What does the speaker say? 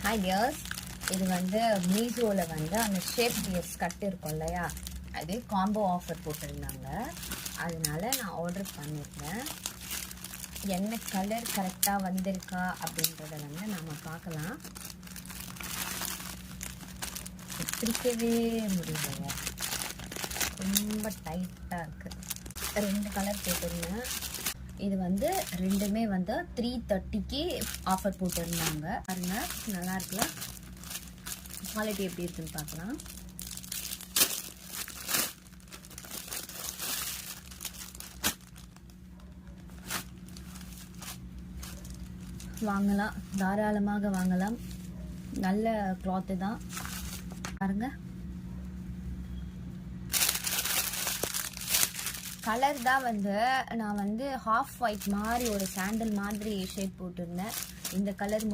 Hi tears, இது வந்து மீஷோவில் வந்து அந்த ஷேப் டியர்ஸ் கட் இருக்கும் இல்லையா, அது காம்போ ஆஃபர் போட்டிருந்தாங்க. அதனால நான் ஆர்டர் பண்ணியிருக்கேன். என்ன கலர் கரெக்டாக வந்திருக்கா அப்படின்றத வந்து நாம் பார்க்கலாம். பிடிக்கவே முடியல, ரொம்ப டைட்டாக இருக்குது. 2 கலர் போட்டிருந்தேன். இது வந்து ரெண்டுமே வந்து 330க்கு ஆஃபர் போட்டிருந்தாங்க. பாருங்க, நல்லா இருக்குல்ல, குவாலிட்டி எப்படி இருக்குன்னு பார்க்கலாம். வாங்கலாம், தாராளமாக வாங்கலாம். நல்ல கிளாத்து தான். பாருங்க, கலர் தான் வந்து நான் வந்து ஹாஃப் ஒயிட் மாதிரி ஒரு சாண்டல் மாதிரி ஷேட் போட்டிருந்தேன். இந்த கலர்